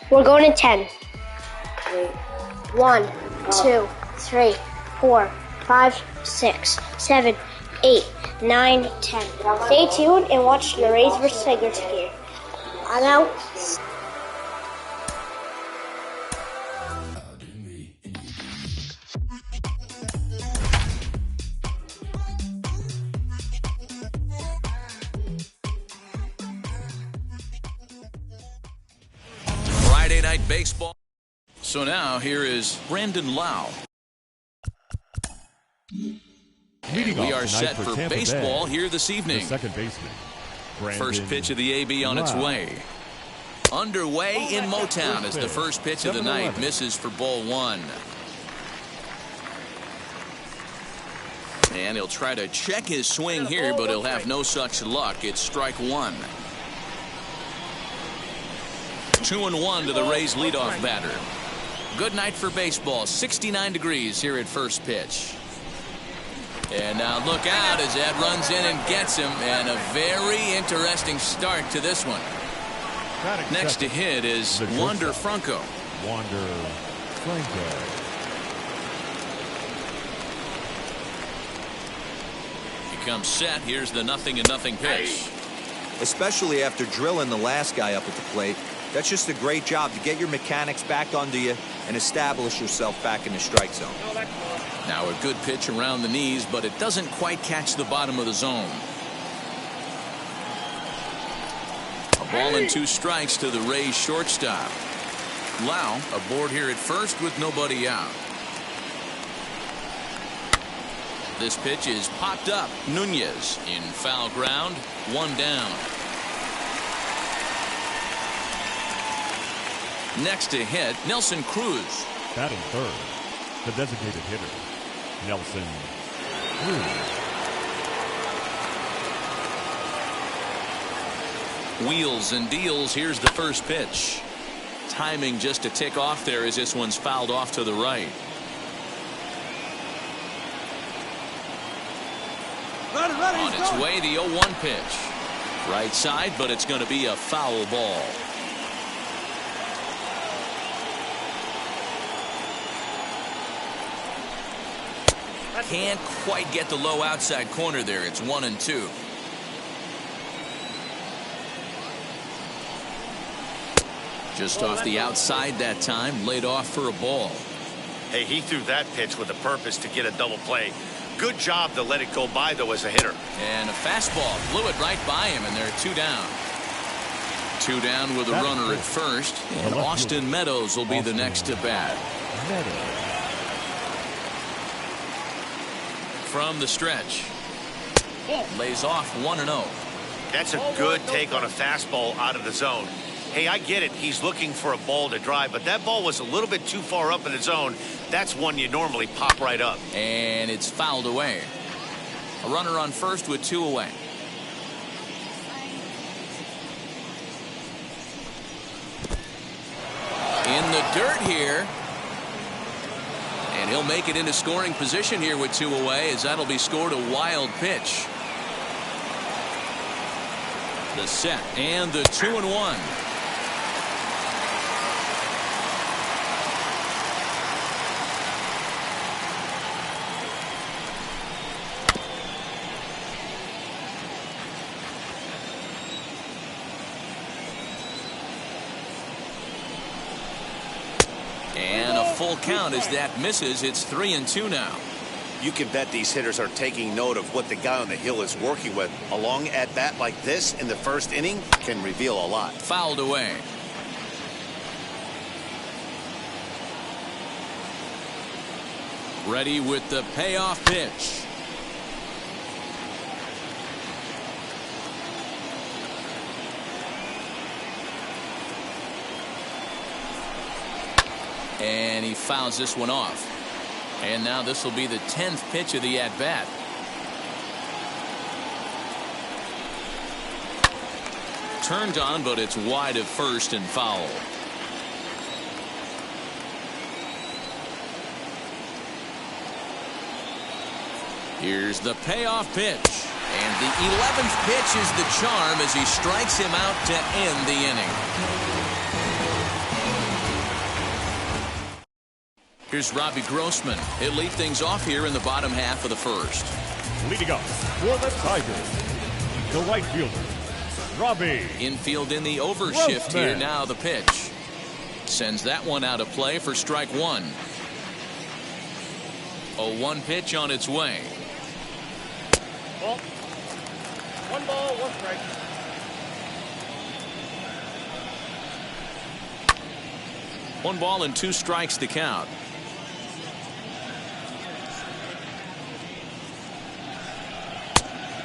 We're going to 10. 1, 2, 3, 4, 5, 6, 7, 8, 9, 10. Stay tuned and watch the Rays vs. Tigers here. I'm out. Friday Night Baseball. So now here is Brandon Lau. We are set for baseball here this evening. Second baseman. First pitch of the AB on its way. Underway in Motown as the first pitch of the night misses for ball 1. And he'll try to check his swing here, but he'll have no such luck. It's strike 1. 2-1 to the Rays leadoff batter. Good night for baseball. 69 degrees here at first pitch. And now look out as that runs in and gets him. And a very interesting start to this one. Next to hit is Wander Franco. Wander Franco. He comes set. Here's the 0-0 pitch. Especially after drilling the last guy up at the plate. That's just a great job to get your mechanics back under you and establish yourself back in the strike zone. Now a good pitch around the knees, but it doesn't quite catch the bottom of the zone. A ball and 2 strikes to the Rays shortstop. Lau aboard here at first with nobody out. This pitch is popped up. Nunez in foul ground. 1 down. Next to hit, Nelson Cruz. Batting third, the designated hitter, Nelson Cruz. Wheels and deals. Here's the first pitch. Timing just a tick off there as this one's fouled off to the right. On its way, the 0-1 pitch. Right side, but it's going to be a foul ball. Can't quite get the low outside corner there. It's 1-2. Just off the outside that time, laid off for a ball. Hey, he threw that pitch with a purpose to get a double play. Good job to let it go by, though, as a hitter. And a fastball blew it right by him, and they're 2 down. 2 down with a runner at first, and Austin Meadows will be the next to bat. From the stretch, lays off 1-0. That's a good take on a fastball out of the zone. Hey, I get it. He's looking for a ball to drive, but that ball was a little bit too far up in the zone. That's one you normally pop right up. And it's fouled away. A runner on first with 2 away. In the dirt here. And he'll make it into scoring position here with 2 away, as that'll be scored a wild pitch. The set and the 2-1. And a full count as that misses. It's 3-2 now. You can bet these hitters are taking note of what the guy on the hill is working with. A long at bat like this in the first inning can reveal a lot. Fouled away. Ready with the payoff pitch. And he fouls this one off. And now this will be the 10th pitch of the at-bat. Turned on, but it's wide of first and foul. Here's the payoff pitch. And the 11th pitch is the charm as he strikes him out to end the inning. Here's Robbie Grossman. He'll lead things off here in the bottom half of the first. Leading up for the Tigers, the right fielder, Robbie. Infield in the overshift Grossman. here. Now the pitch. Sends that one out of play for strike one. A 1 pitch on its way. Ball. 1 ball, 1 strike. One ball and 2 strikes to count.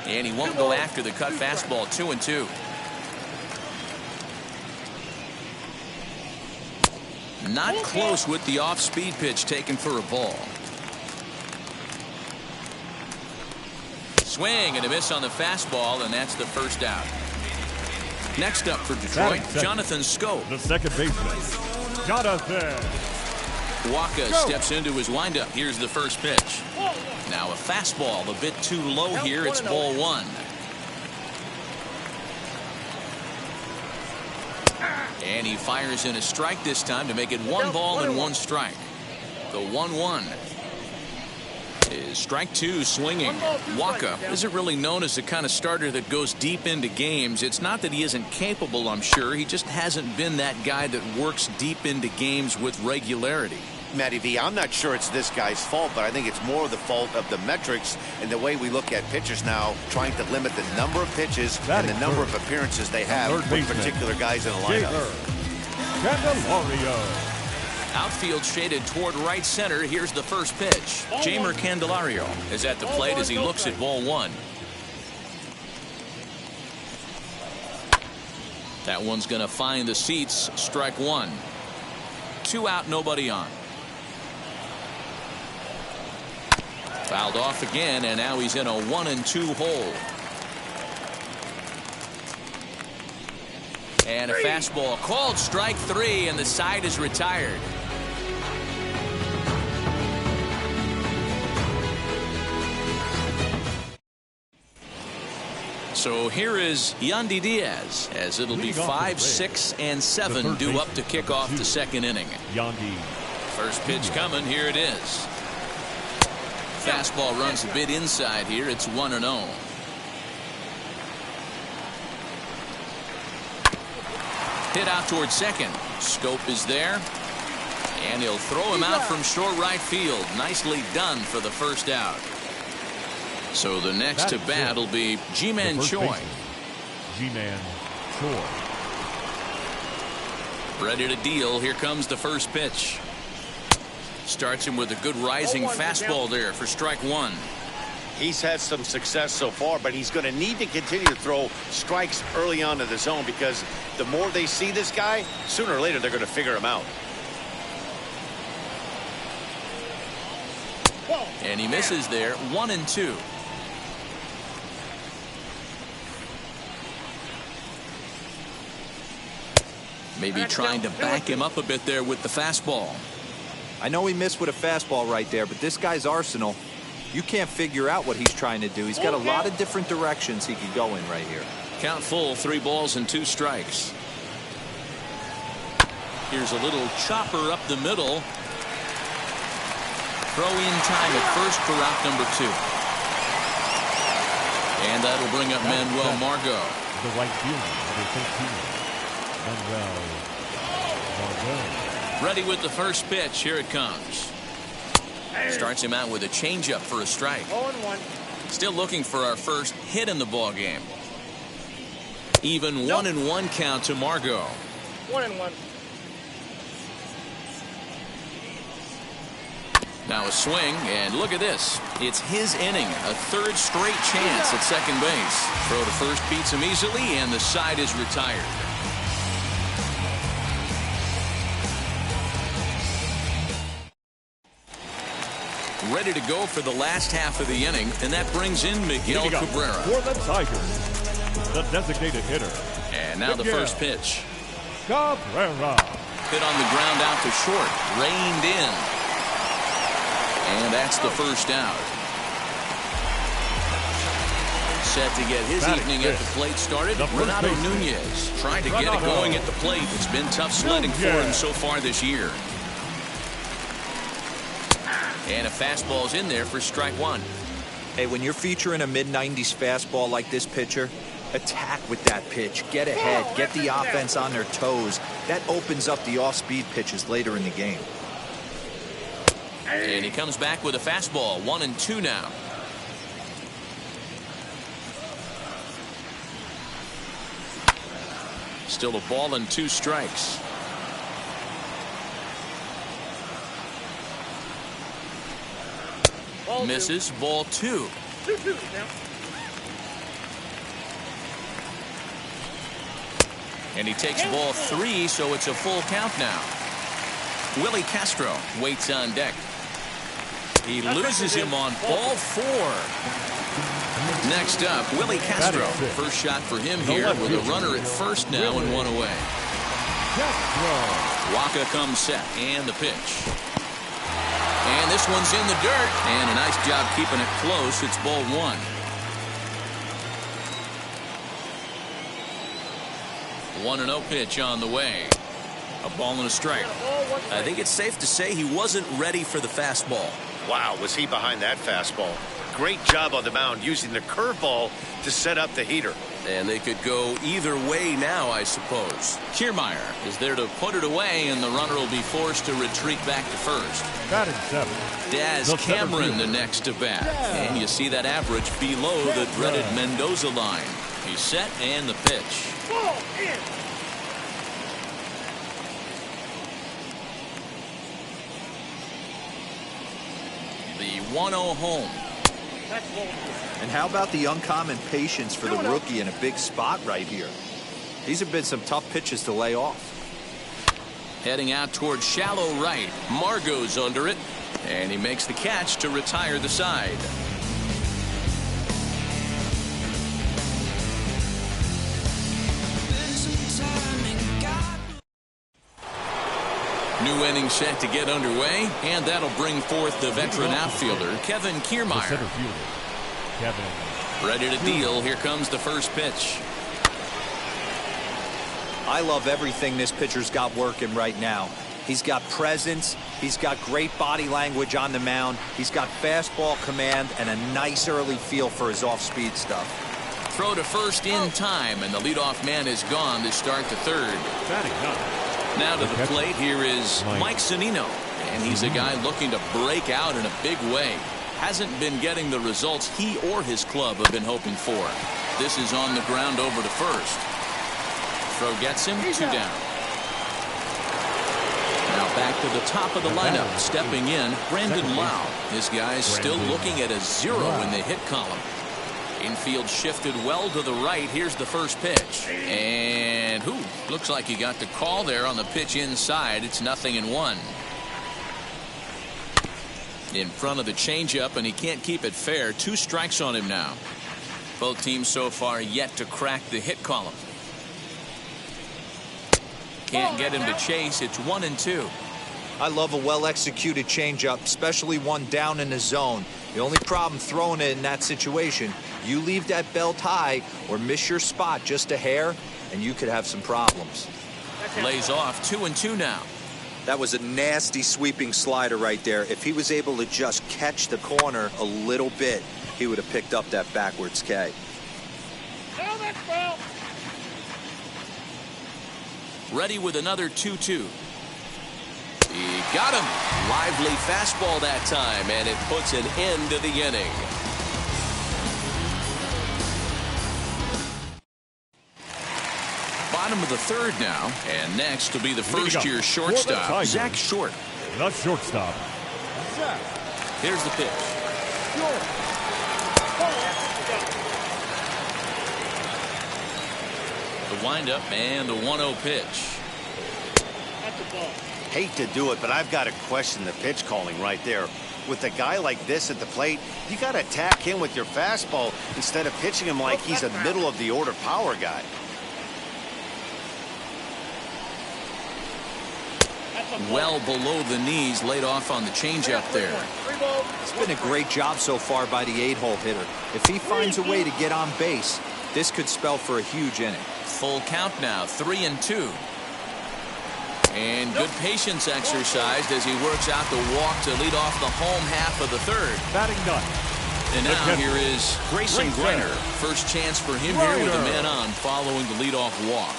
And he won't go after the cut fastball. 2-2. Not close with the off-speed pitch taken for a ball. Swing and a miss on the fastball, and that's the first out. Next up for Detroit, Jonathan Schoop. The second baseman, Jonathan. Waka steps into his windup. Here's the first pitch. Now a fastball a bit too low here. It's ball 1. And he fires in a strike this time to make it 1 ball and 1 strike. The 1-1 is strike 2 swinging. Waka isn't really known as the kind of starter that goes deep into games. It's not that he isn't capable, I'm sure. He just hasn't been that guy that works deep into games with regularity. Matty V, I'm not sure it's this guy's fault, but I think it's more the fault of the metrics and the way we look at pitchers now, trying to limit the number of pitches and the number of appearances they have with particular guys in the lineup. Candelario. Outfield shaded toward right center. Here's the first pitch. Jeimer Candelario is at the plate as he looks at ball 1. That one's going to find the seats. Strike 1. 2 out, nobody on. Fouled off again, and now he's in a 1-2 hole. And a fastball called strike 3, and the side is retired. So here is Yandy Diaz, as it'll be 5, 6, and 7 due up to kick off the second inning. Yandy. First pitch coming. Here it is. Fastball runs a bit inside here. It's 1-0. Hit out towards second. Schoop is there. And he'll throw him out from short right field. Nicely done for the first out. So the next to bat will be Ji-Man Choi. Ji-Man Choi. Ready to deal. Here comes the first pitch. Starts him with a good rising fastball there for strike 1. He's had some success so far, but he's going to need to continue to throw strikes early on in the zone, because the more they see this guy, sooner or later they're going to figure him out. And he misses there. 1-2. Maybe trying to back him up a bit there with the fastball. I know he missed with a fastball right there, but this guy's arsenal, you can't figure out what he's trying to do. He's got a lot of different directions he could go in right here. Count full, 3 balls and 2 strikes. Here's a little chopper up the middle. Throw in time at first for out number 2. And that'll bring up Manuel Margot. The right fielder, number 13, Manuel Margot. Ready with the first pitch. Here it comes. Starts him out with a changeup for a strike. 0-1. Still looking for our first hit in the ball game. Even 1-1 count to Margot. 1-1. Now a swing, and look at this. It's his inning, a 3rd straight chance at second base. Throw to first beats him easily, and the side is retired. Ready to go for the last half of the inning, and that brings in Miguel Cabrera. For the Tigers, the designated hitter. And now the first pitch. Cabrera. Hit on the ground out to short, reined in. And that's the first out. Set to get his evening at the plate started. Renato Nunez trying to get it going at the plate. It's been tough sledding for him so far this year. And a fastball's in there for strike one. Hey, when you're featuring a mid-90s fastball like this pitcher, attack with that pitch. Get ahead. Get the offense on their toes. That opens up the off-speed pitches later in the game. And he comes back with a fastball. 1-2 now. Still a ball and 2 strikes. Ball Misses. Ball 2. 2-2 now. And he takes ball 3, so it's a full count now. Willie Castro waits on deck. He loses him on ball 4. Next up, Willie Castro. First shot for him here with a runner at first now and 1 away. Waka comes set and the pitch. And this one's in the dirt. And a nice job keeping it close. It's ball 1. 1-0 pitch on the way. A ball and a strike. I think it's safe to say he wasn't ready for the fastball. Wow, was he behind that fastball. Great job on the mound using the curveball to set up the heater. And they could go either way now, I suppose. Kiermaier is there to put it away, and the runner will be forced to retreat back to first. Batting 7. Daz Cameron the next to bat. And you see that average below the dreaded Mendoza line. He's set and the pitch. Ball in. The 1-0 home. That's ball 2. And how about the uncommon patience for the rookie in a big spot right here? These have been some tough pitches to lay off. Heading out towards shallow right. Margot's under it. And he makes the catch to retire the side. New inning set to get underway, and that'll bring forth the veteran outfielder, Kevin Kiermaier. Center fielder, Kevin. Ready to deal. Here comes the first pitch. I love everything this pitcher's got working right now. He's got presence. He's got great body language on the mound. He's got fastball command and a nice early feel for his off-speed stuff. Throw to first in time, and the leadoff man is gone to start the third. Batting 9. Now to the plate, here is Mike Zunino, and he's a guy looking to break out in a big way. Hasn't been getting the results he or his club have been hoping for. This is on the ground over to first. Throw gets him, 2 down. Now back to the top of the lineup, stepping in, Brandon Lau. This guy's still looking at a 0 in the hit column. Infield shifted well to the right. Here's the first pitch. And looks like he got the call there on the pitch inside. It's 0-1. In front of the changeup, and he can't keep it fair. 2 strikes on him now. Both teams so far yet to crack the hit column. Can't get him to chase. It's 1-2. I love a well-executed changeup, especially one down in the zone. The only problem throwing it in that situation, you leave that belt high or miss your spot just a hair, and you could have some problems. Lays off. 2-2 now. That was a nasty sweeping slider right there. If he was able to just catch the corner a little bit, he would have picked up that backwards K. Ready with another 2-2. He got him. Lively fastball that time, and it puts an end to the inning. Bottom of the third now, and next will be the first-year shortstop, Zach Short. The shortstop. Here's the pitch. The windup and the 1-0 pitch. Hate to do it, but I've got to question the pitch calling right there. With a guy like this at the plate, you got to attack him with your fastball instead of pitching him like he's a middle-of-the-order power guy. Well below the knees, laid off on the changeup there. It's been a great job so far by the 8-hole hitter. If he finds a way to get on base, this could spell for a huge inning. Full count now, 3-2. And good patience exercised as he works out the walk to lead off the home half of the third. Batting ninth. And now here is Grayson Greiner. First chance for him here with a man on following the leadoff walk.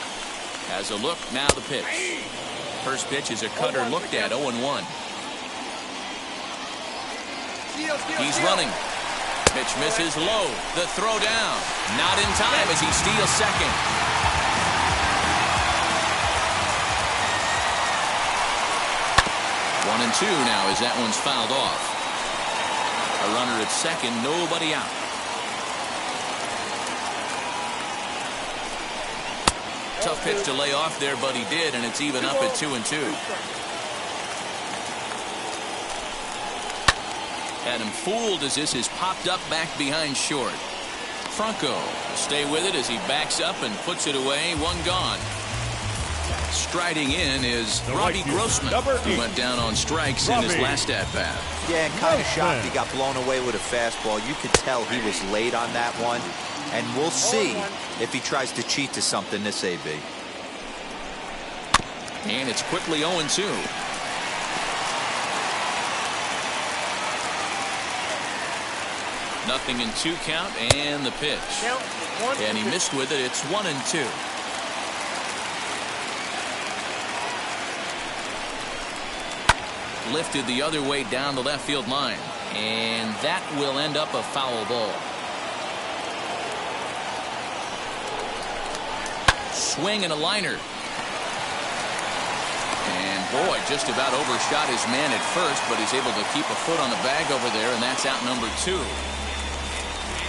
Has a look, now the pitch. First pitch is a cutter looked at, 0-1. He's running. Pitch misses low. The throw down. Not in time as he steals second. One and two now as that one's fouled off. A runner at second, nobody out. Tough pitch to lay off there, but he did, and it's even up at 2-2. Had him fooled as this is popped up back behind short. Franco will stay with it as he backs up and puts it away. One gone. Striding in is Robbie Grossman, who went down on strikes in his last at-bat. Yeah, and kind of shocked he got blown away with a fastball. You could tell he was late on that one. And we'll see if he tries to cheat to something this AB. And it's quickly 0-2. Nothing in 2 count, and the pitch. And he missed with it. It's 1-2. Lifted the other way down the left field line. And that will end up a foul ball. Swing and a liner. And boy, just about overshot his man at first, but he's able to keep a foot on the bag over there, and that's out number 2.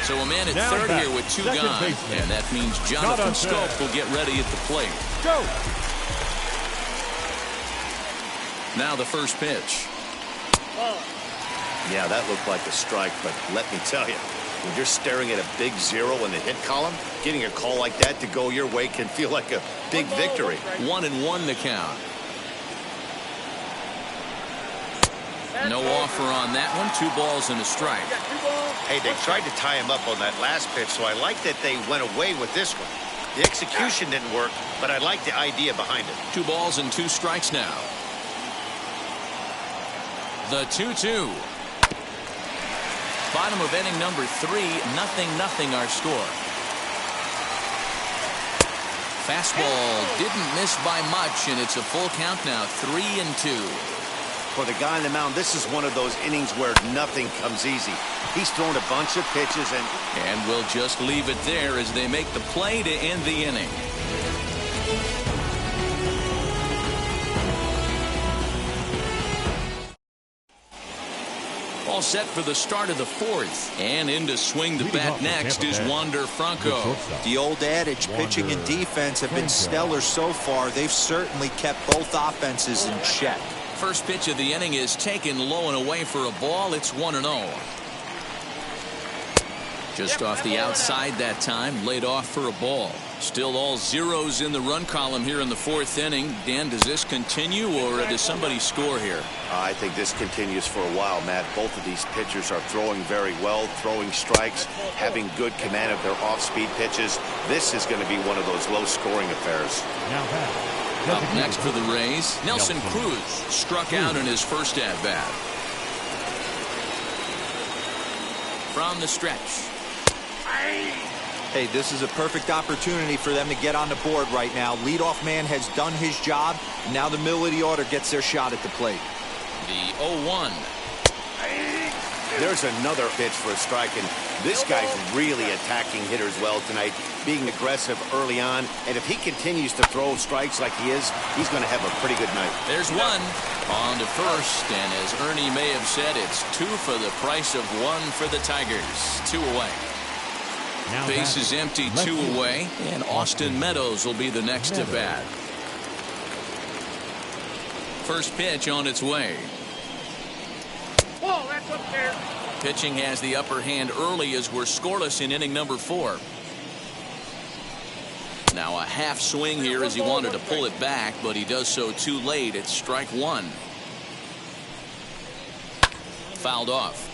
So a man at third here with 2 gone, and that means Jonathan Schoop will get ready at the plate. Go. Now the first pitch. Yeah, that looked like a strike, but let me tell you, when you're staring at a big 0 in the hit column, getting a call like that to go your way can feel like a big victory. 1-1 the count. No offer on that one. 2 balls and a strike. Hey, they tried to tie him up on that last pitch, so I like that they went away with this one. The execution didn't work, but I like the idea behind it. 2 balls and 2 strikes now. The 2-2. Bottom of inning number 3, 0-0 our score. Fastball didn't miss by much, and it's a full count now, 3-2. For the guy on the mound, this is one of those innings where nothing comes easy. He's thrown a bunch of pitches, and we'll just leave it there as they make the play to end the inning. All set for the start of the 4th, and in to swing the bat next is Wander Franco. The old adage, pitching and defense have been stellar so far. They've certainly kept both offenses in check. First pitch of the inning is taken low and away for a ball. It's 1-0. Just off the outside that time, laid off for a ball. Still all zeros in the run column here in the 4th inning. Dan, does this continue, or does somebody score here? I think this continues for a while, Matt. Both of these pitchers are throwing very well, throwing strikes, having good command of their off-speed pitches. This is going to be one of those low-scoring affairs. Up next for the Rays, Nelson Cruz struck out in his first at-bat. From the stretch. Hey, this is a perfect opportunity for them to get on the board right now. Leadoff man has done his job. Now the middle of the order gets their shot at the plate. The 0-1. There's another pitch for a strike, and this guy's really attacking hitters well tonight, being aggressive early on. And if he continues to throw strikes like he is, he's going to have a pretty good night. There's one on to first, and as Ernie may have said, it's 2 for the price of 1 for the Tigers. 2 away. Base is empty, 2 away, and Austin Meadows will be the next at bat. First pitch on its way. Whoa, that's up there. Pitching has the upper hand early as we're scoreless in inning number 4. Now a half swing here as he wanted to pull it back, but he does so too late. It's strike 1. Fouled off.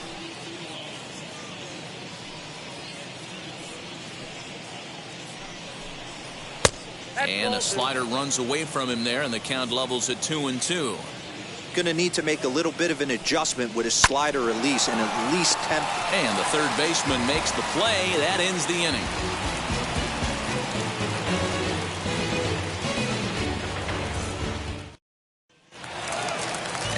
And a slider runs away from him there, and the count levels at 2-2. Going to need to make a little bit of an adjustment with his slider release and at least temp. And the third baseman makes the play. That ends the inning.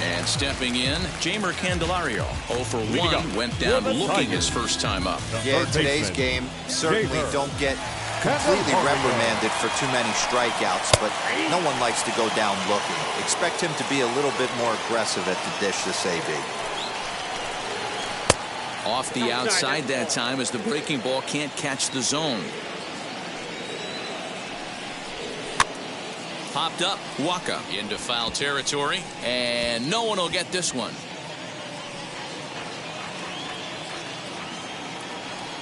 And stepping in, Jeimer Candelario, 0 for 1, went down looking his first time up. Yeah, in today's game, certainly don't get completely reprimanded for too many strikeouts, but no one likes to go down looking. Expect him to be a little bit more aggressive at the dish this AB. Off the outside that time as the breaking ball can't catch the zone. Popped up, Wacha into foul territory, and no one will get this one.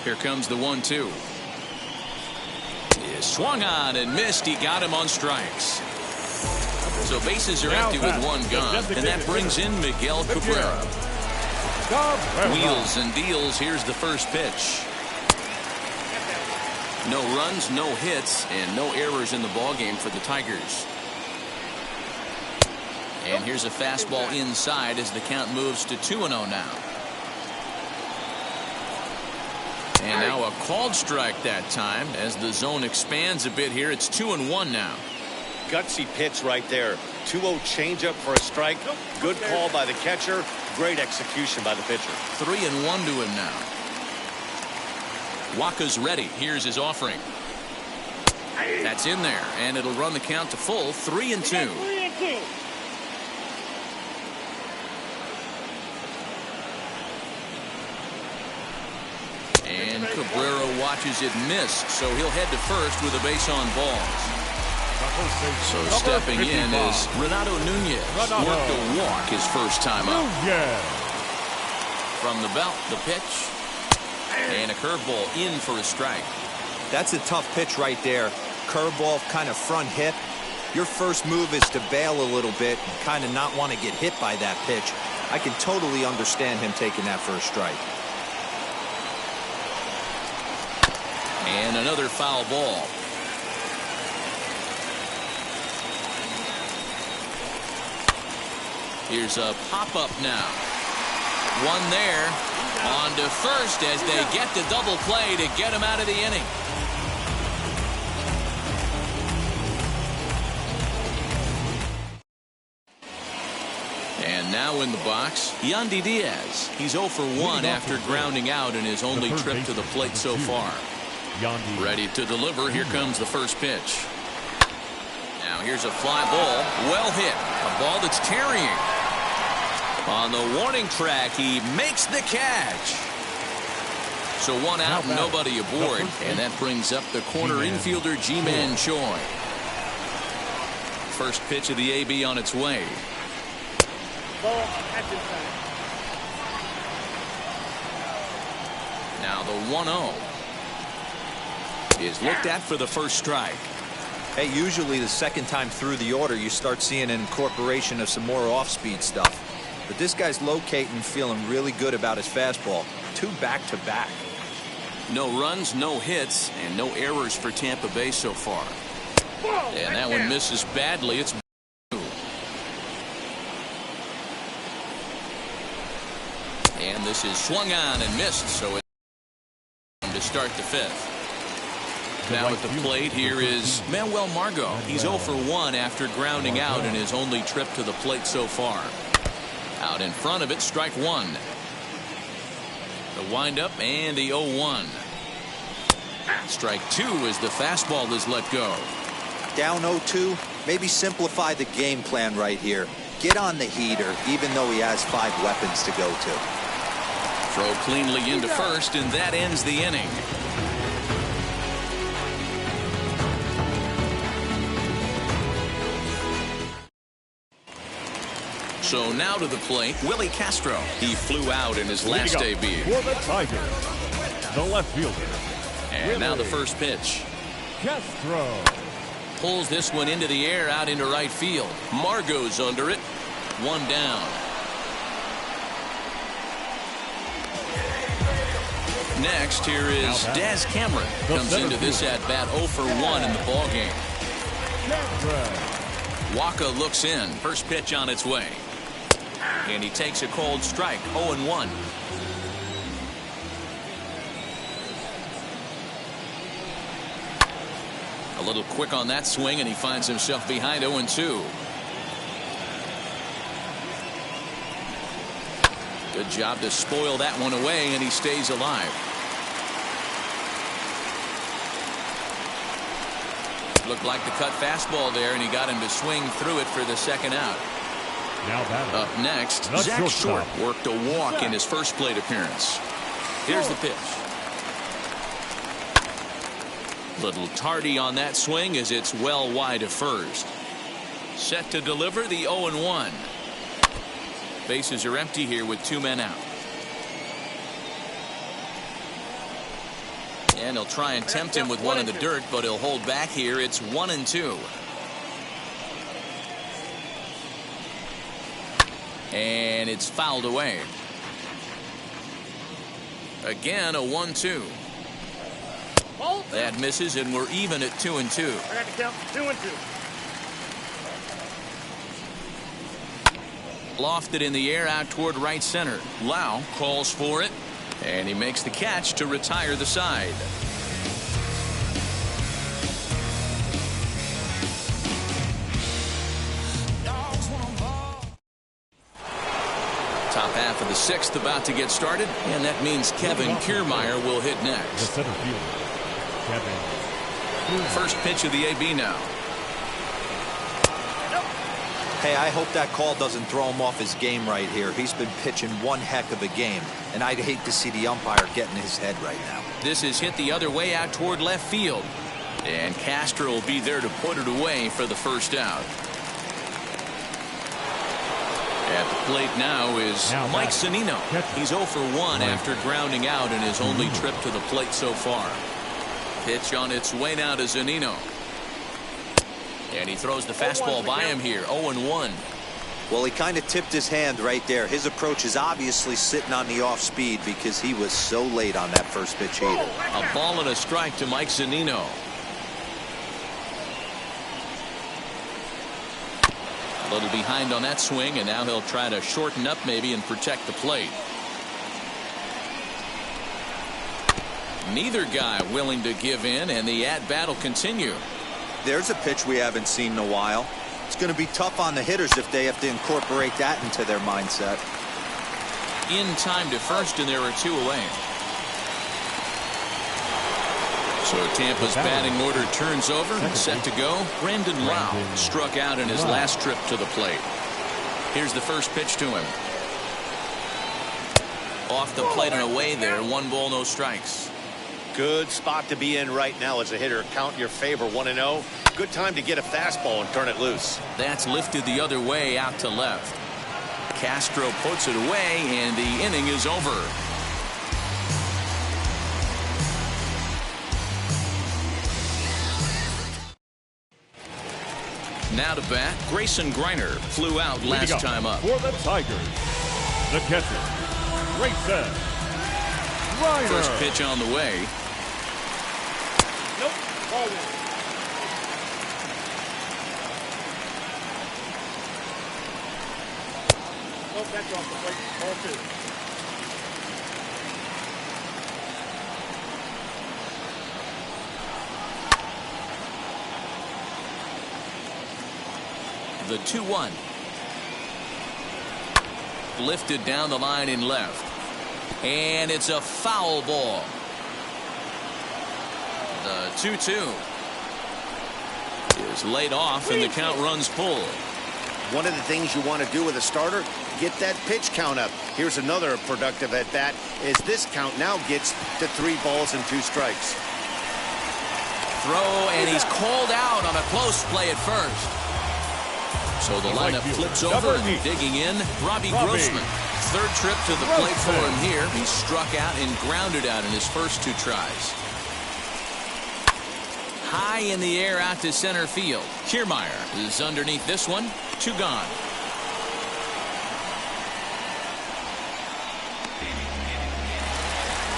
Here comes the 1-2. He swung on and missed. He got him on strikes. So bases are empty with one gone, and that brings in Miguel Cabrera. Wheels and deals. Here's the first pitch. No runs, no hits, and no errors in the ballgame for the Tigers. And here's a fastball inside as the count moves to 2-0 now. And now a called strike that time as the zone expands a bit here. It's 2-1 now. Gutsy pitch right there. 2-0 changeup for a strike. Good call by the catcher. Great execution by the pitcher. 3-1 to him now. Wacha's ready. Here's his offering. That's in there, and it'll run the count to full 3-2. And Cabrera watches it miss, so he'll head to first with a base on balls. So stepping in is Renato Nunez. Worked a walk his first time up. From the belt, the pitch. And a curveball in for a strike. That's a tough pitch right there. Curveball, kind of front hip. Your first move is to bail a little bit and kind of not want to get hit by that pitch. I can totally understand him taking that first strike. And another foul ball. Here's a pop-up now. One there. On to first as they get the double play to get him out of the inning. And now in the box, Yandy Diaz. He's 0 for 1 after grounding out in his only trip to the plate so far. Ready to deliver. Here comes the first pitch. Now here's a fly ball. Well hit. A ball that's carrying. On the warning track, he makes the catch. So one out, nobody aboard. And that brings up the corner infielder, Ji-Man Choi. First pitch of the AB on its way. Now the 1-0 is looked at for the first strike. Hey, usually the second time through the order, you start seeing an incorporation of some more off-speed stuff. But this guy's locating, feeling really good about his fastball. 2 back-to-back. No runs, no hits, and no errors for Tampa Bay so far. And that one misses badly. It's and this is swung on and missed, so it's to start the 5th. Now at the plate here is Manuel Margot. He's 0 for 1 after grounding out in his only trip to the plate so far. Out in front of it, strike 1. The windup and the 0-1. Strike 2 as the fastball is let go. Down 0-2, maybe simplify the game plan right here. Get on the heater, even though he has 5 weapons to go to. Throw cleanly into first, and that ends the inning. So now to the plate, Willie Castro. He flew out in his last debut. For the Tigers, the left fielder. And now the first pitch. Castro. Pulls this one into the air out into right field. Margot's under it. 1 down. Next, here is Daz Cameron. Comes into this at bat 0 for 1 in the ballgame. Waka looks in. First pitch on its way. And he takes a cold strike. 0-1. A little quick on that swing, and he finds himself behind 0-2. Good job to spoil that one away, and he stays alive. Looked like the cut fastball there, and he got him to swing through it for the second out. Now up next, Zach Short worked a walk in his first plate appearance. Here's the pitch. Little tardy on that swing as it's well wide of first. Set to deliver the 0-1. Bases are empty here with 2 men out. And he'll try and tempt him with one in the dirt, but he'll hold back here. It's 1-2. And it's fouled away. Again, a 1-2. That misses, and we're even at 2-2. I got to count 2-2. Lofted in the air out toward right center. Lau calls for it, and he makes the catch to retire the side. Top half of the 6th about to get started, and that means Kevin Kiermaier will hit next. The center fielder, Kevin. First pitch of the AB now. Hey, I hope that call doesn't throw him off his game right here. He's been pitching one heck of a game, and I'd hate to see the umpire get in his head right now. This is hit the other way out toward left field, and Castro will be there to put it away for the first out. At the plate now is Mike Zunino. He's 0 for 1 after grounding out in his only trip to the plate so far. Pitch on its way now to Zunino. And he throws the fastball by him here. 0-1. Well, he kind of tipped his hand right there. His approach is obviously sitting on the off speed because he was so late on that first pitch hitter. A ball and a strike to Mike Zunino. A little behind on that swing, and now he'll try to shorten up maybe and protect the plate. Neither guy willing to give in, and the at-bat will continue. There's a pitch we haven't seen in a while. It's going to be tough on the hitters if they have to incorporate that into their mindset. In time to first, and there are 2 away. So Tampa's batting order turns over. Set to go. Brandon Lau struck out in his last trip to the plate. Here's the first pitch to him. Off the plate and away there. 1 ball, no strikes. Good spot to be in right now as a hitter. Count your favor. 1-0. Good time to get a fastball and turn it loose. That's lifted the other way out to left. Castro puts it away, and the inning is over. Now to bat, Grayson Greiner flew out last time up. For the Tigers, the catcher, Grayson Greiner. First pitch on the way. Nope. Ball 1. Nope, that's off the plate. Ball 2. The 2-1. Lifted down the line in left. And it's a foul ball. The 2-2 is laid off, and the count runs full. One of the things you want to do with a starter, get that pitch count up. Here's another productive at bat as this count now gets to 3 balls and 2 strikes. Throw, and he's called out on a close play at first. So the lineup flips over, and digging in, Robbie Grossman. Third trip to the plate for him here. He struck out and grounded out in his first 2 tries. High in the air out to center field. Kiermaier is underneath this one. 2 gone.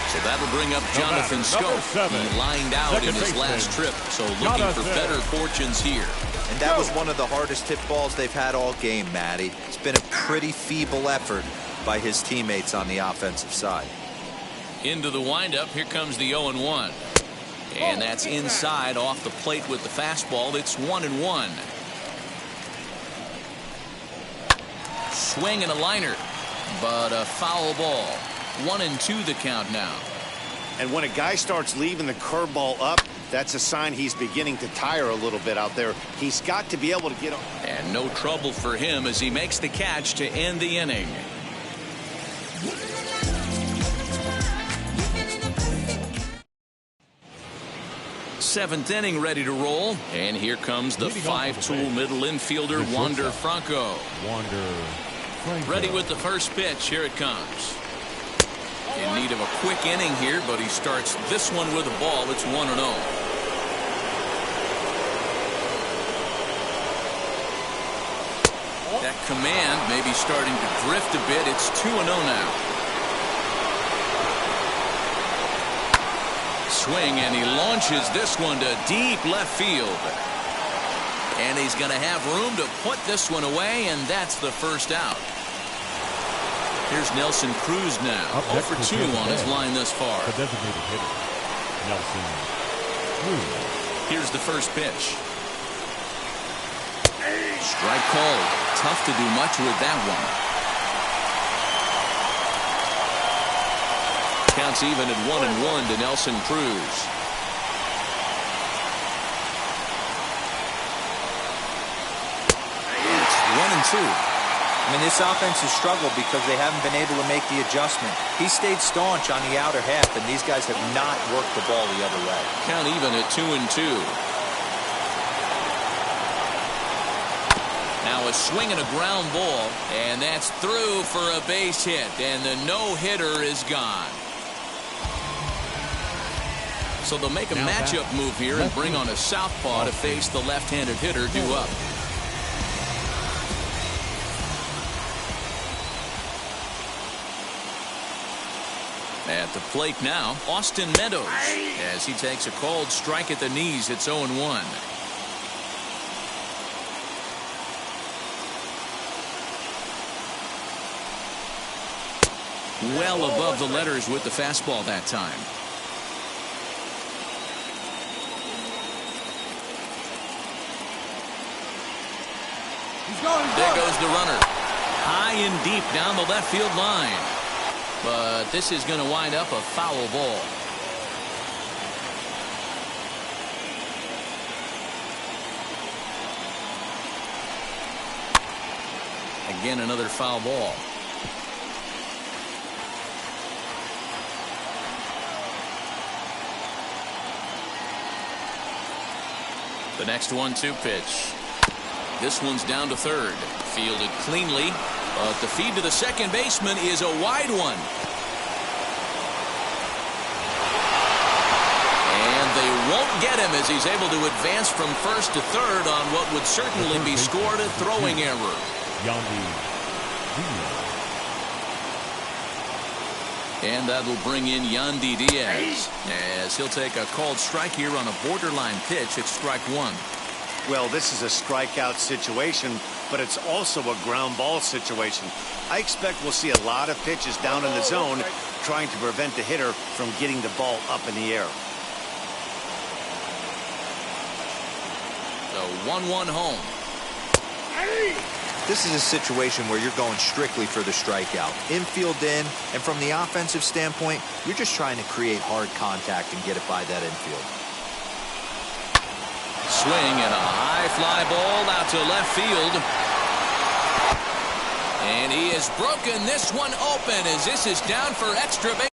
So that'll bring up Jonathan Schoaf. He lined out in his last trip, so looking for better fortunes here. And that was one of the hardest hit balls they've had all game, Matty. It's been a pretty feeble effort by his teammates on the offensive side. Into the windup, here comes the 0-1. And that's inside off the plate with the fastball. It's 1-1. Swing and a liner, but a foul ball. 1-2 the count now. And when a guy starts leaving the curveball up, that's a sign he's beginning to tire a little bit out there. He's got to be able to get on. And no trouble for him as he makes the catch to end the inning. Seventh inning ready to roll, and here comes the five-tool middle infielder Wander Franco. Ready with the first pitch. Here it comes. In need of a quick inning here, but he starts this one with a ball. It's 1-0. That command may be starting to drift a bit. It's 2-0 now. Swing, and he launches this one to deep left field. And he's going to have room to put this one away, and that's the first out. Here's Nelson Cruz now. 0 for 2 on his line thus far. The designated hitter, Nelson Cruz. Here's the first pitch. Strike called. Tough to do much with that one. Counts even at 1-1 to Nelson Cruz. It's 1-2. I mean, this offense has struggled because they haven't been able to make the adjustment. He stayed staunch on the outer half, and these guys have not worked the ball the other way. Count even at 2-2. Now a swing and a ground ball, and that's through for a base hit, and the no-hitter is gone. So they'll make a matchup move here and bring on a southpaw to face the left-handed hitter due up. At the plate now, Austin Meadows, as he takes a called strike at the knees. It's 0-1. Well above the letters with the fastball that time. There goes the runner. High and deep down the left field line. But this is going to wind up a foul ball. Again, another foul ball. The next 1-2 pitch. This one's down to third. Fielded cleanly, but the feed to the second baseman is a wide one. And they won't get him as he's able to advance from first to third on what would certainly be scored a throwing error. And that'll bring in Yandy Diaz as he'll take a called strike here on a borderline pitch at strike one. Well, this is a strikeout situation, but it's also a ground ball situation. I expect we'll see a lot of pitches down in the zone trying to prevent the hitter from getting the ball up in the air. The 1-1 home. This is a situation where you're going strictly for the strikeout. Infield in, and from the offensive standpoint, you're just trying to create hard contact and get it by that infield. Swing and a high fly ball out to left field. And he has broken this one open as this is down for extra base.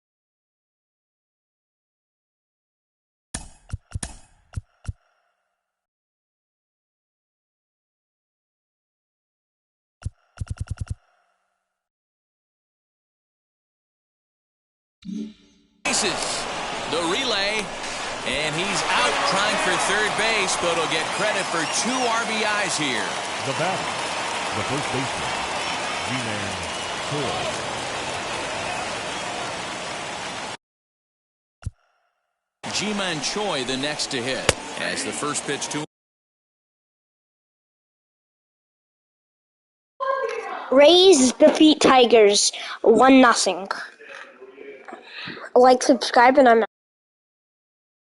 The relay, and he's out trying for third base, but he'll get credit for 2 RBIs here. The batter, the first baseman, G-Man Cole. Ji-Man Choi the next to hit. As the first pitch to Rays defeat Tigers 1-0. Like, subscribe, and I'm out.